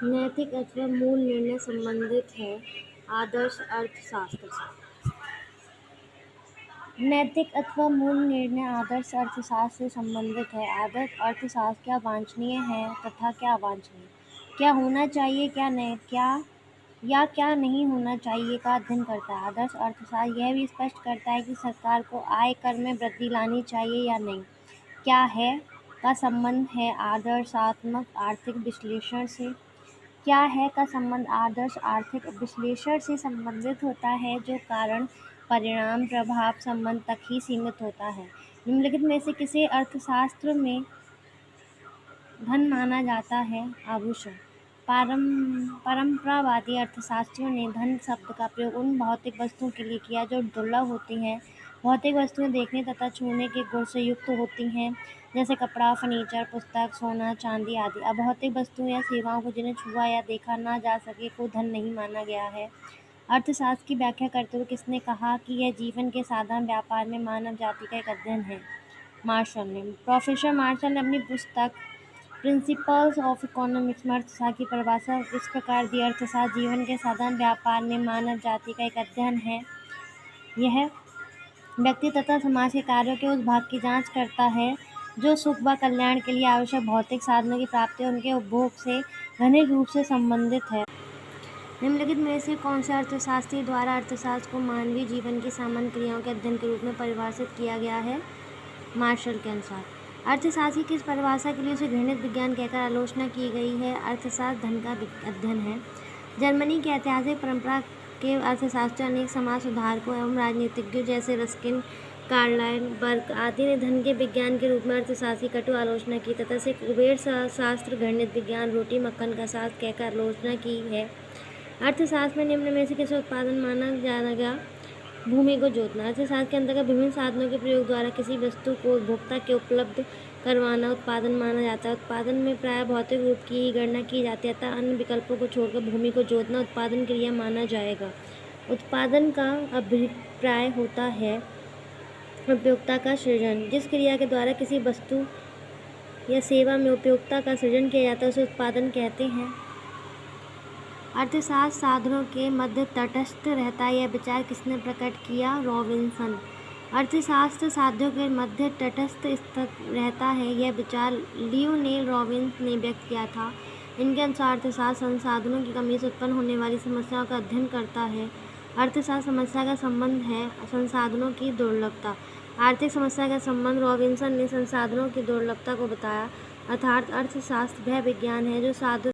नैतिक अथवा मूल निर्णय संबंधित है आदर्श अर्थशास्त्र से। नैतिक अथवा मूल निर्णय आदर्श अर्थशास्त्र से संबंधित है। आदर्श अर्थशास्त्र क्या वांछनीय है तथा क्या अवांछनीय, क्या होना चाहिए क्या नहीं होना चाहिए का अध्ययन करता है। आदर्श अर्थशास्त्र यह भी स्पष्ट करता है कि सरकार को आय कर में वृद्धि लानी चाहिए या नहीं। क्या है का संबंध है आदर्शात्मक आर्थिक विश्लेषण से। क्या है का संबंध आदर्श आर्थिक विश्लेषण से संबंधित होता है, जो कारण परिणाम प्रभाव संबंध तक ही सीमित होता है। निम्नलिखित में से किसे अर्थशास्त्र में धन माना जाता है। आभूषण। परंपरावादी अर्थशास्त्रियों ने धन शब्द का प्रयोग उन भौतिक वस्तुओं के लिए किया जो दुर्लभ होती हैं। भौतिक वस्तुएं देखने तथा छूने के गुण से युक्त होती हैं, जैसे कपड़ा, फर्नीचर, पुस्तक, सोना, चांदी आदि। अभौतिक वस्तुओं या सेवाओं को जिन्हें छुआ या देखा न जा सके को धन नहीं माना गया है। अर्थशास्त्र की व्याख्या करते हुए किसने कहा कि यह जीवन के साधारण व्यापार में मानव जाति का एक अध्ययन है। मार्शल ने। प्रोफेसर मार्शल ने अपनी पुस्तक प्रिंसिपल्स ऑफ इकोनॉमिक्स में अर्थशास्त्र की परिभाषा इस प्रकार दी। अर्थशास्त्र जीवन के साधारण व्यापार में मानव जाति का एक अध्ययन है। यह व्यक्ति तथा समाज के कार्यों के उस भाग की जांच करता है जो सुख व कल्याण के लिए आवश्यक भौतिक साधनों की प्राप्ति और उनके उपभोग से घनिष्ठ रूप से संबंधित है। निम्नलिखित में से कौन से अर्थशास्त्री द्वारा अर्थशास्त्र को मानवीय जीवन की सामान्य क्रियाओं के अध्ययन के रूप में परिभाषित किया गया है। मार्शल के अनुसार अर्थशास्त्र की इस परिभाषा के लिए उसे घृणित विज्ञान कहकर आलोचना की गई है। अर्थशास्त्र धन का अध्ययन है। जर्मनी की ऐतिहासिक परंपरा के अर्थशास्त्री अनेक समाज सुधारकों एवं राजनीतिज्ञों जैसे रस्किन, कार्लाइल, बर्क आदि ने धन के विज्ञान के रूप में अर्थशास्त्र की कटु आलोचना की तथा इसे कुबेर शास्त्र, घृणित विज्ञान, रोटी मक्खन का शास्त्र कहकर आलोचना की है। अर्थशास्त्र में निम्न में से किसे उत्पादन माना जाएगा। भूमि को जोतना। अर्थशास्त्र के अंतर्गत विभिन्न साधनों के प्रयोग द्वारा किसी वस्तु को उपभोक्ता के उपलब्ध करवाना उत्पादन माना जाता है। उत्पादन में प्राय भौतिक रूप की ही गणना की जाती है, अतः अन्य विकल्पों को छोड़कर भूमि को जोतना उत्पादन क्रिया माना जाएगा। उत्पादन का अभिप्राय होता है उपयोगिता का सृजन। जिस क्रिया के द्वारा किसी वस्तु या सेवा में उपयोगिता का सृजन किया जाता है उसे उत्पादन कहते हैं। अर्थशास्त्र साधनों के मध्य तटस्थ रहता है, यह विचार किसने प्रकट किया। रॉबिन्सन। अर्थशास्त्र साधनों के मध्य तटस्थ रहता है, यह विचार लियोनेल रॉबिन्स ने व्यक्त किया था। इनके अनुसार अर्थशास्त्र संसाधनों की कमी से उत्पन्न होने वाली समस्याओं का अध्ययन करता है। अर्थशास्त्र समस्या का संबंध है संसाधनों की दुर्लभता। आर्थिक समस्या का संबंध रॉबिन्सन ने संसाधनों की दुर्लभता को बताया। अर्थात अर्थशास्त्र वह विज्ञान है जो साधन